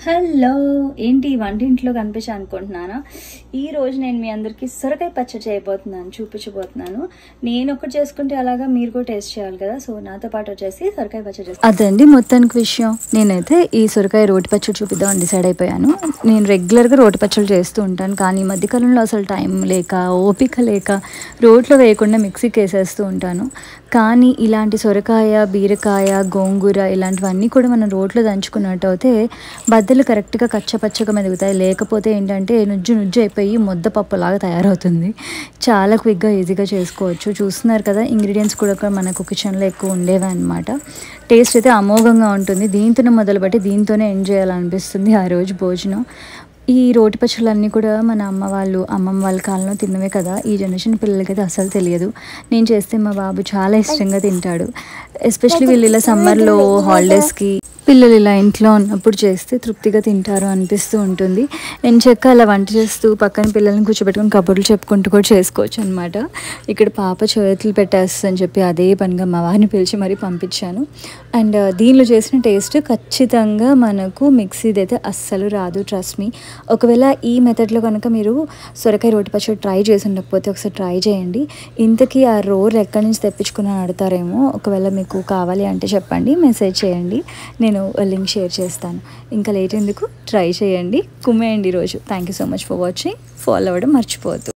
Hello, ఏంటి వంటింట్లో కనిపించా అనుకుంటున్నాను. ఈరోజు నేను మీ అందరికీ సొరకాయ పచ్చడి చేయబోతున్నాను, చూపించబోతున్నాను. నేను ఒకటి చేసుకుంటే అలాగా మీరు కూడా టేస్ట్ చేయాలి కదా. సో నాతో పాటు వచ్చేసి సొరకాయ పచ్చడి అదండి మొత్తానికి విషయం. నేనైతే ఈ సొరకాయ రోటి పచ్చడి చూపిద్దామని డిసైడ్ అయిపోయాను. నేను రెగ్యులర్గా రోటి పచ్చడి చేస్తూ ఉంటాను, కానీ ఈ మధ్యకాలంలో అసలు టైం లేక ఓపిక లేక రోట్లో వేయకుండా మిక్సీకి వేసేస్తూ ఉంటాను. కానీ ఇలాంటి సొరకాయ, బీరకాయ, గోంగూర ఇలాంటివన్నీ కూడా మనం రోట్లో దంచుకున్నట్టు అయితే బద్దలు కరెక్ట్గా కచ్చపచ్చగా మెదుగుతాయి. లేకపోతే ఏంటంటే నుజ్జు నుజ్జు అయిపోయి ముద్దపప్పులాగా తయారవుతుంది. చాలా క్విక్గా ఈజీగా చేసుకోవచ్చు. చూస్తున్నారు కదా, ఇంగ్రీడియంట్స్ కూడా మనకు కిచెన్లో ఎక్కువ ఉండేవి అనమాట. టేస్ట్ అయితే అమోఘంగా ఉంటుంది. దీంతోనే మొదలుపెట్టి దీంతోనే ఎండ్ చేయాలనిపిస్తుంది ఆ రోజు భోజనం. ఈ రోటి పచ్చళ్ళన్నీ కూడా మన అమ్మ వాళ్ళు, అమ్మమ్మ వాళ్ళ కాలంలో తిన్నవే కదా. ఈ జనరేషన్ పిల్లలకి అయితే అసలు తెలియదు. నేను చేస్తే మా బాబు చాలా ఇష్టంగా తింటాడు. ఎస్పెషల్లీ వీళ్ళు ఇలా సమ్మర్లో హాలిడేస్కి పిల్లలు ఇలా ఇంట్లో ఉన్నప్పుడు చేస్తే తృప్తిగా తింటారు అనిపిస్తూ ఉంటుంది. ఎంచక్క అలా వంట చేస్తూ పక్కన పిల్లల్ని కూర్చోబెట్టుకుని కబుర్లు చెప్పుకుంటూ కూడా చేసుకోవచ్చు అనమాట. ఇక్కడ పాప చేతులు పెట్టేస్తుందని చెప్పి అదే పనిగా మా వారిని పిలిచి మరీ పంపించాను. అండ్ దీనిలో చేసిన టేస్ట్ ఖచ్చితంగా మనకు మిక్సీది అయితే అస్సలు రాదు, ట్రస్ట్ మీ. ఒకవేళ ఈ మెథడ్లో కనుక మీరు సొరకాయ రోటి పచ్చడి ట్రై చేసి ఉండకపోతే ఒకసారి ట్రై చేయండి. ఇంతకీ ఆ రోల్ ఎక్కడి నుంచి తెప్పించుకుని అడుగుతారేమో. ఒకవేళ మీకు కావాలి అంటే చెప్పండి, మెసేజ్ చేయండి, నేను లింక్ షేర్ చేస్తాను. ఇంకా లేట్ ఎందుకు, ట్రై చేయండి, కుమ్మేయండి ఈరోజు. Thank you so much for watching. Follow అవ్వడం మర్చిపోవద్దు.